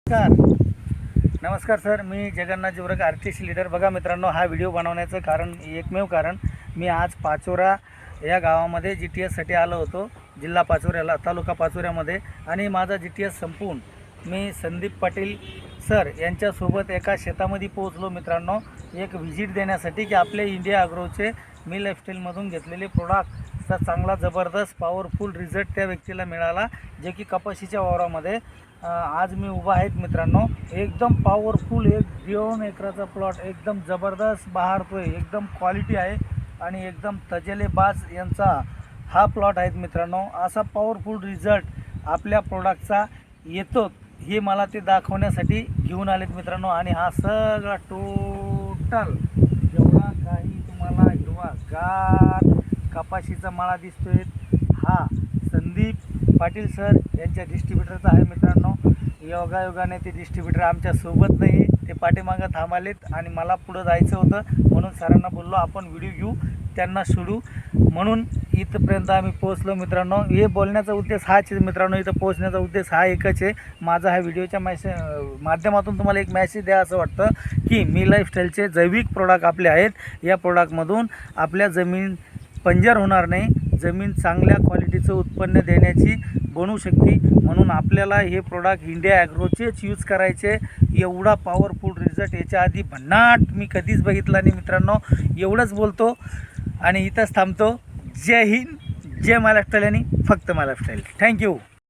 नमस्कार सर, मी Jagannath जिवरक artist leader. बघा मित्रांनो, हा व्हिडिओ बनवण्याचं कारण एकमेव कारण मी आज पाचोरा या गावामध्ये GTSसाठी आलो होतो. जिल्हा पाचोऱ्याला, तालुका पाचोऱ्यामध्ये. आणि माझा GTS संपवून मी संदीप पाटील सर यांच्यासोबत एका शेतामध्ये पोहोचलो मित्रांनो, एक व्हिजिट देण्यासाठी की आपले इंडिया ॲग्रोचे मी लाईफस्टाईलमधून घेतलेले प्रोडक्टचा चांगला जबरदस्त पॉवरफुल रिझल्ट त्या व्यक्तीला मिळाला, जे की कपाशीच्या वावरामध्ये आज मी उभा आहेत मित्रांनो. एकदम पॉवरफुल 1-2 एकराचा प्लॉट एकदम जबरदस्त बहारतोय, एकदम क्वालिटी आहे आणि एकदम तजेलेबाज यांचा हा प्लॉट आहे मित्रांनो. असा पॉवरफुल रिझल्ट आपल्या प्रोडक्टचा येतो हे मला ते दाखवण्यासाठी घेऊन आलेत मित्रांनो. आणि हा सगळा टोटल जेवढा काही तुम्हाला हिरवागार कपाशीचा माळा दिसतोय हा संदीप पाटील सर यांच्या डिस्ट्रीब्युटरचा आहे मित्रांनो. योगायोगाने ते डिस्ट्रीब्युटर आमच्या सोबत नाही, ते पाठीमागं थांबालेत आणि मला पुढं जायचं होतं, म्हणून सरांना बोललो आपण व्हिडिओ घेऊ, त्यांना सोडू, म्हणून इथंपर्यंत आम्ही पोहोचलो मित्रांनो. हे बोलण्याचा उद्देश हाच आहे मित्रांनो, इथं पोहोचण्याचा उद्देश हा एकच आहे माझा. हा व्हिडिओच्या माध्यमातून तुम्हाला एक मॅसेज द्या असं वाटतं की मी लाईफस्टाईलचे जैविक प्रोडक्ट आपले आहेत. या प्रोडक्टमधून आपल्या जमीन बंजर होणार नाही, जमीन चांगल्या क्वालिटीचं उत्पन्न देण्याची बनू शकते, म्हणून आपल्याला हे प्रोडक्ट इंडिया ॲग्रोचेच यूज करायचे. एवढा पॉवरफुल रिझल्ट याच्या आधी भन्नाट मी कधीच बघितला नाही मित्रांनो. एवढंच बोलतो आणि इथंच थांबतो. जय हिंद, जय महाराष्ट्र आणि फक्त महाराष्ट्र. थँक्यू.